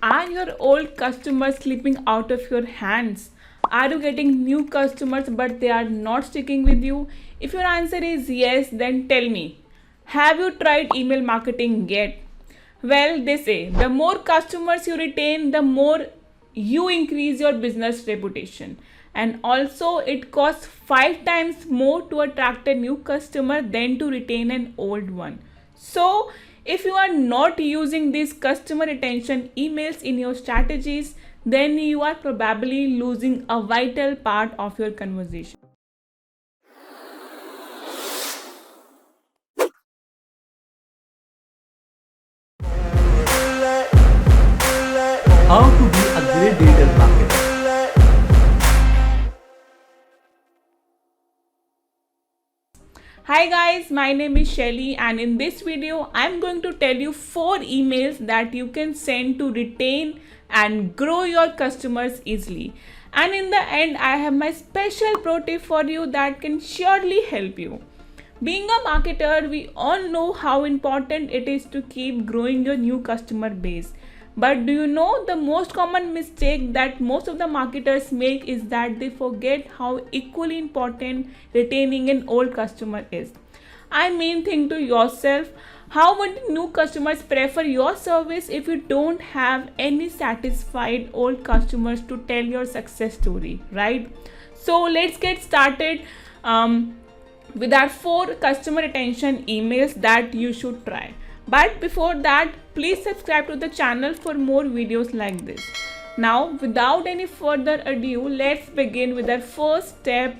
Are your old customers slipping out of your hands? Are you getting new customers but they are not sticking with you? If your answer is yes, then tell me, have you tried email marketing yet? Well, they say the more customers you retain, the more you increase your business reputation. And also, it costs 5 times more to attract a new customer than to retain an old one. So, if you are not using these customer retention emails in your strategies, then you are probably losing a vital part of your conversation. How to be a great digital marketer. Hi guys, my name is Shelly and in this video I'm going to tell you 4 emails that you can send to retain and grow your customers easily. And in the end I have my special pro tip for you that can surely help you. Being a marketer, we all know how important it is to keep growing your new customer base. But do you know the most common mistake that most of the marketers make is that they forget how equally important retaining an old customer is. I mean, think to yourself, how would new customers prefer your service if you don't have any satisfied old customers to tell your success story, right? So let's get started. With our 4 customer retention emails that you should try. But before that, please subscribe to the channel for more videos like this. Now, without any further ado, let's begin with our first step,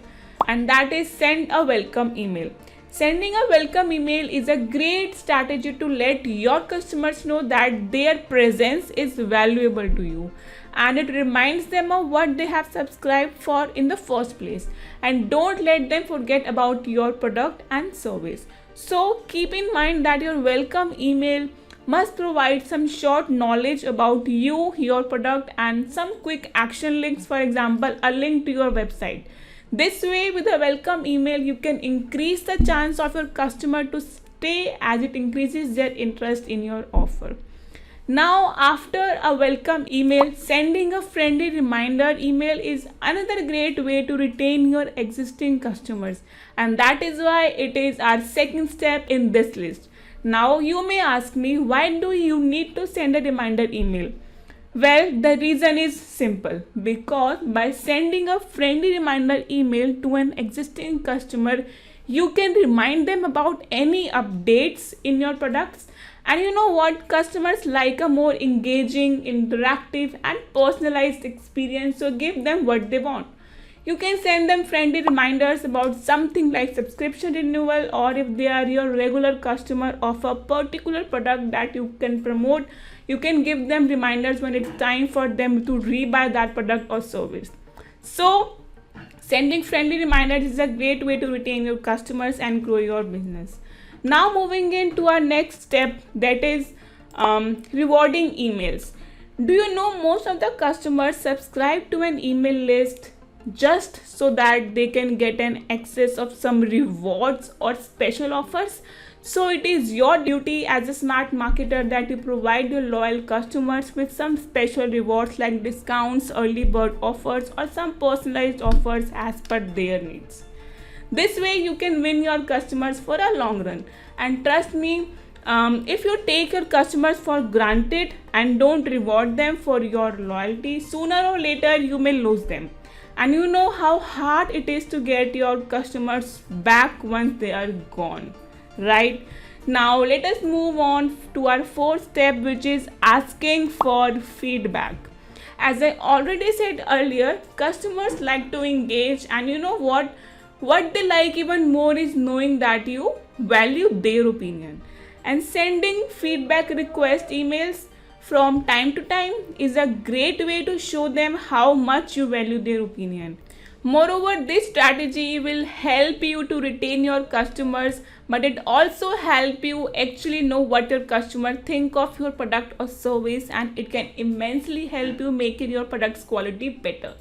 and that is send a welcome email. Sending a welcome email is a great strategy to let your customers know that their presence is valuable to you, and it reminds them of what they have subscribed for in the first place. And don't let them forget about your product and service. So keep in mind that your welcome email must provide some short knowledge about you, your product, and some quick action links, for example, a link to your website. This way, with a welcome email, you can increase the chance of your customer to stay as it increases their interest in your offer. Now, after a welcome email, sending a friendly reminder email is another great way to retain your existing customers, and that is why it is our second step in this list. Now, you may ask me, why do you need to send a reminder email? Well, the reason is simple, because by sending a friendly reminder email to an existing customer, you can remind them about any updates in your products. And you know what? Customers like a more engaging, interactive, and personalized experience, so give them what they want. You can send them friendly reminders about something like subscription renewal, or if they are your regular customer of a particular product that you can promote, you can give them reminders when it's time for them to rebuy that product or service. So, sending friendly reminders is a great way to retain your customers and grow your business. Now, moving into our next step, that is rewarding emails. Do you know most of the customers subscribe to an email list just so that they can get an access of some rewards or special offers? So it is your duty as a smart marketer that you provide your loyal customers with some special rewards like discounts, early bird offers, or some personalized offers as per their needs. This way you can win your customers for a long run. And trust me, if you take your customers for granted and don't reward them for your loyalty, sooner or later you may lose them. And you know how hard it is to get your customers back once they are gone, right? Now let us move on to our fourth step, which is asking for feedback. As I already said earlier, customers like to engage, and you know what? What they like even more is knowing that you value their opinion. And sending feedback request emails from time to time is a great way to show them how much you value their opinion. Moreover, this strategy will help you to retain your customers, but it also help you actually know what your customer think of your product or service, and it can immensely help you make your product's quality better.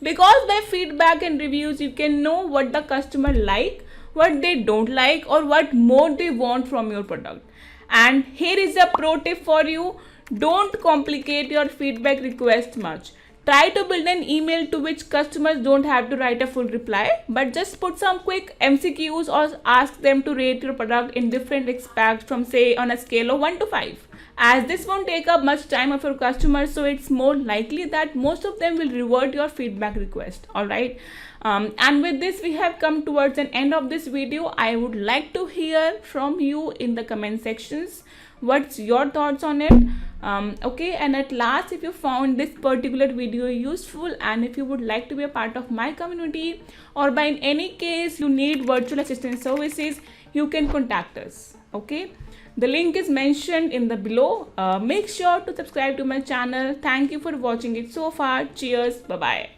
Because by feedback and reviews, you can know what the customer like, what they don't like, or what more they want from your product. And here is a pro tip for you. Don't complicate your feedback request much. Try to build an email to which customers don't have to write a full reply, but just put some quick MCQs or ask them to rate your product in different aspects from, say, on a scale of 1 to 5. As this won't take up much time of your customers, so it's more likely that most of them will revert your feedback request. Alright. And with this, we have come towards an end of this video. I would like to hear from you in the comment sections. What's your thoughts on it? Okay, and at last, if you found this particular video useful and if you would like to be a part of my community, or by in any case you need virtual assistant services, you can contact us. Okay, the link is mentioned in the below. Make sure to subscribe to my channel. Thank you for watching it so far. Cheers. Bye bye.